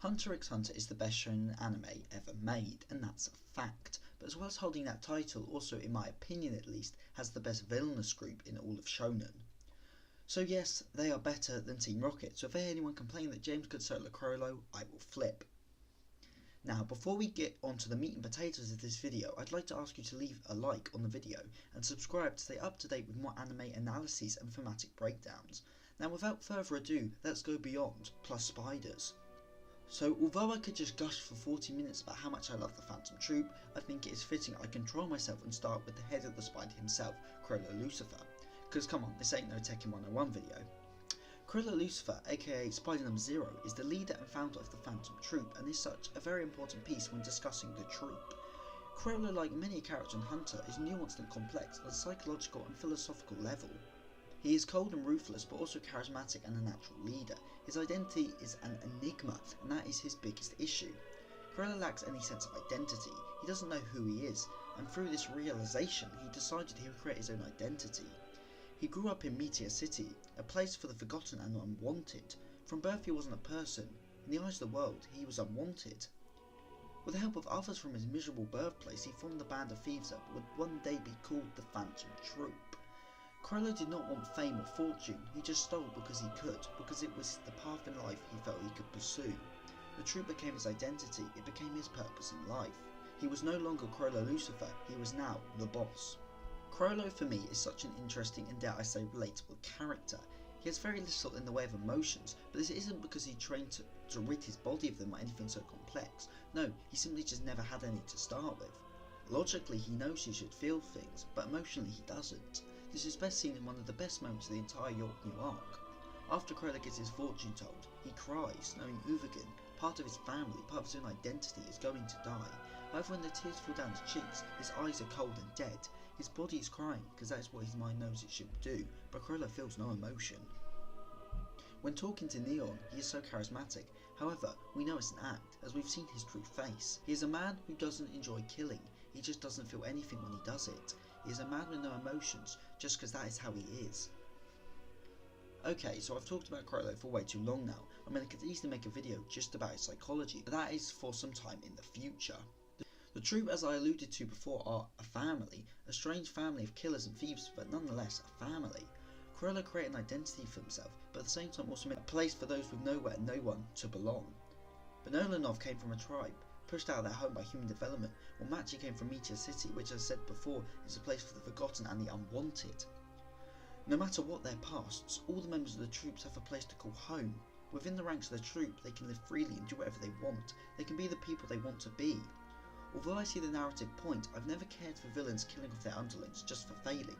HunterXHunter is the best shonen anime ever made, and that's a fact. But as well as holding that title, also in my opinion at least, has the best villainous group in all of shonen. So yes, they are better than Team Rocket, so if I hear anyone complain that James could solo Chrollo, I will flip. Now, before we get onto the meat and potatoes of this video, I'd like to ask you to leave a like on the video and subscribe to stay up to date with more anime analyses and thematic breakdowns. Now, without further ado, let's go beyond, plus spiders. So, although I could just gush for 40 minutes about how much I love the Phantom Troupe, I think it is fitting I control myself and start with the head of the spider himself, Chrollo Lucifer. Cause come on, this ain't no Tekken 101 video. Chrollo Lucifer, aka Spider Number 0, is the leader and founder of the Phantom Troupe and is such a very important piece when discussing the troupe. Chrollo, like many characters in Hunter, is nuanced and complex at a psychological and philosophical level. He is cold and ruthless, but also charismatic and a natural leader. His identity is an enigma, and that is his biggest issue. Chrollo lacks any sense of identity. He doesn't know who he is, and through this realization, he decided he would create his own identity. He grew up in Meteor City, a place for the forgotten and unwanted. From birth he wasn't a person. In the eyes of the world, he was unwanted. With the help of others from his miserable birthplace, he formed the band of thieves that would one day be called the Phantom Troupe. Chrollo did not want fame or fortune, he just stole because he could, because it was the path in life he felt he could pursue. The troupe became his identity, it became his purpose in life. He was no longer Chrollo Lucifer, he was now the boss. Chrollo for me is such an interesting and dare I say relatable character. He has very little in the way of emotions, but this isn't because he trained to rid his body of them or anything so complex. No, he simply just never had any to start with. Logically he knows he should feel things, but emotionally he doesn't. This is best seen in one of the best moments of the entire York New arc. After Chrollo gets his fortune told, he cries, knowing Uvagan, part of his family, part of his own identity, is going to die. However, when the tears fall down his cheeks, his eyes are cold and dead. His body is crying, because that is what his mind knows it should do, but Chrollo feels no emotion. When talking to Neon, he is so charismatic. However, we know it's an act, as we've seen his true face. He is a man who doesn't enjoy killing, he just doesn't feel anything when he does it. He is a man with no emotions, just because that is how he is. Okay, so I've talked about Chrollo for way too long now. I mean, I could easily make a video just about his psychology, but that is for some time in the future. The troupe, as I alluded to before, are a family, a strange family of killers and thieves, but nonetheless a family. Chrollo created an identity for himself, but at the same time also made a place for those with nowhere and no one to belong. Benolanov came from a tribe, pushed out of their home by human development, while Machi came from Meteor City, which as I said before is a place for the forgotten and the unwanted. No matter what their pasts, all the members of the troops have a place to call home. Within the ranks of the troupe, they can live freely and do whatever they want. They can be the people they want to be. Although I see the narrative point, I've never cared for villains killing off their underlings just for failing.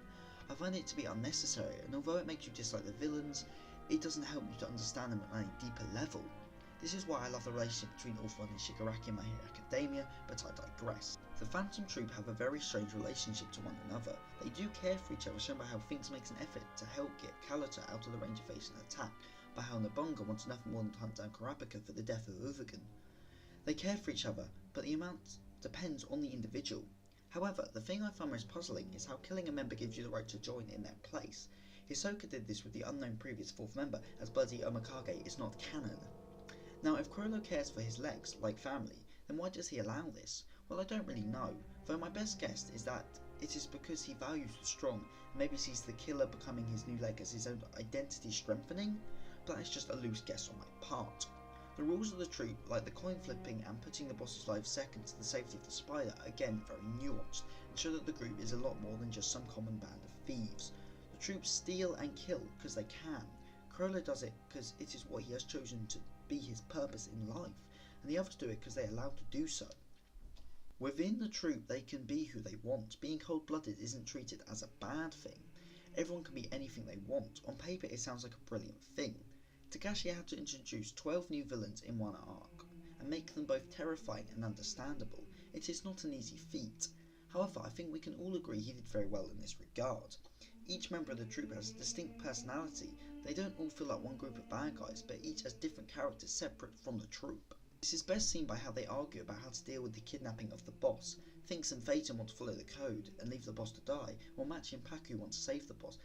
I find it to be unnecessary, and although it makes you dislike the villains, it doesn't help you to understand them at any deeper level. This is why I love the relationship between Ultron and Shigaraki in My Hero Academia, but I digress. The Phantom Troupe have a very strange relationship to one another. They do care for each other, shown by how Finks makes an effort to help get Kalata out of the range of facing an attack, by how Nobunga wants nothing more than to hunt down Kurapika for the death of Uvagan. They care for each other, but the amount depends on the individual. However, the thing I find most puzzling is how killing a member gives you the right to join in their place. Hisoka did this with the unknown previous fourth member, as bloody Omikage is not canon. Now, if Chrollo cares for his legs, like family, then why does he allow this? Well, I don't really know, though my best guess is that it is because he values the strong, and maybe sees the killer becoming his new leg as his own identity strengthening, but that is just a loose guess on my part. The rules of the troupe, like the coin flipping and putting the boss's life second to the safety of the spider, are again very nuanced, and show that the group is a lot more than just some common band of thieves. The troupe steal and kill because they can. Chrollo does it because it is what he has chosen to be his purpose in life, and the others do it because they are allowed to do so. Within the troupe they can be who they want. Being cold-blooded isn't treated as a bad thing. Everyone can be anything they want. On paper it sounds like a brilliant thing. Takashi had to introduce 12 new villains in one arc, and make them both terrifying and understandable. It is not an easy feat. However, I think we can all agree he did very well in this regard. Each member of the troupe has a distinct personality. They don't all feel like one group of bad guys, but each has different characters separate from the troupe. This is best seen by how they argue about how to deal with the kidnapping of the boss. Finks and Phaeton want to follow the code and leave the boss to die, while Machi and Paku want to save the boss,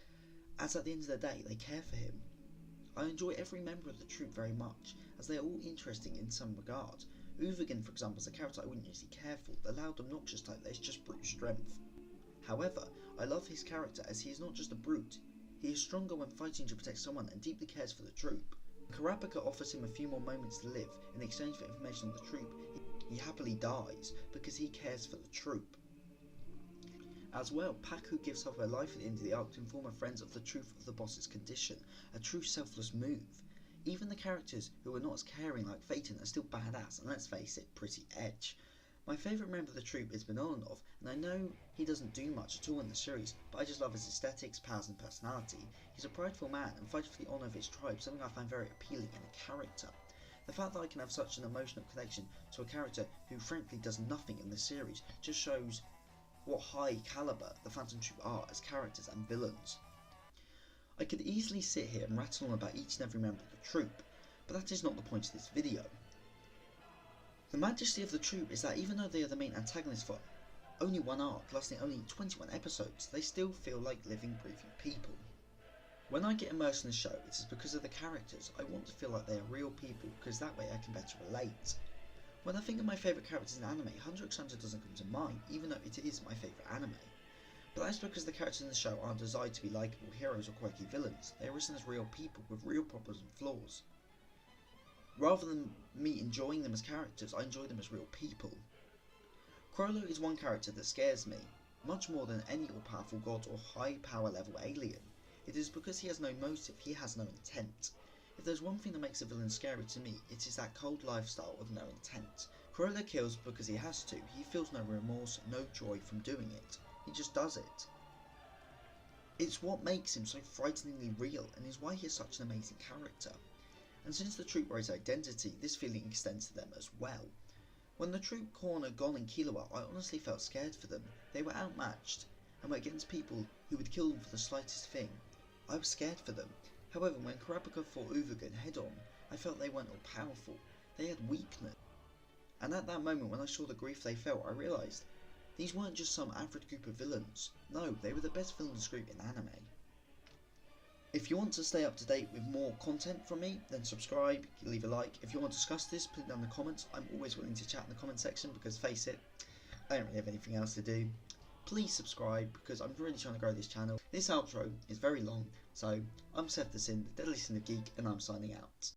as at the end of the day they care for him. I enjoy every member of the troupe very much, as they are all interesting in some regard. Uvergen, for example, is a character I wouldn't usually care for, the loud obnoxious type that is just brute strength. However, I love his character as he is not just a brute, he is stronger when fighting to protect someone and deeply cares for the troupe. Karapika offers him a few more moments to live in exchange for information on the troupe. He happily dies because he cares for the troupe. As well, Paku gives up her life at the end of the arc to inform her friends of the truth of the boss's condition, a true selfless move. Even the characters who are not as caring like Phaeton are still badass, and let's face it, pretty edge. My favourite member of the troupe is Bananov, and I know he doesn't do much at all in the series, but I just love his aesthetics, powers and personality. He's a prideful man and fights for the honour of his tribe, something I find very appealing in a character. The fact that I can have such an emotional connection to a character who frankly does nothing in the series just shows what high calibre the Phantom Troupe are as characters and villains. I could easily sit here and rattle on about each and every member of the troupe, but that is not the point of this video. The majesty of the troupe is that even though they are the main antagonists for only one arc, lasting only 21 episodes, they still feel like living, breathing people. When I get immersed in the show, it is because of the characters. I want to feel like they are real people, because that way I can better relate. When I think of my favourite characters in anime, HunterXHunter doesn't come to mind, even though it is my favourite anime. But that's because the characters in the show aren't designed to be likeable heroes or quirky villains. They are written as real people with real problems and flaws. Rather than me enjoying them as characters, I enjoy them as real people. Crollo is one character that scares me, much more than any all-powerful god or high power level alien. It is because he has no motive, he has no intent. If there's one thing that makes a villain scary to me, it is that cold lifestyle of no intent. Crollo kills because he has to, he feels no remorse, no joy from doing it. He just does it. It's what makes him so frighteningly real, and is why he is such an amazing character. And since the troupe are his identity, this feeling extends to them as well. When the troupe cornered Gon and Killua, I honestly felt scared for them. They were outmatched, and were against people who would kill them for the slightest thing. I was scared for them. However, when Karapika fought Uvergen head on, I felt they weren't all powerful. They had weakness. And at that moment, when I saw the grief they felt, I realised these weren't just some average group of villains. No, they were the best villainous group in anime. If you want to stay up to date with more content from me, then subscribe, leave a like. If you want to discuss this, put it down in the comments. I'm always willing to chat in the comment section because, face it, I don't really have anything else to do. Please subscribe because I'm really trying to grow this channel. This outro is very long, so I'm Seth the Sin, the Deadly Sin of Geek, and I'm signing out.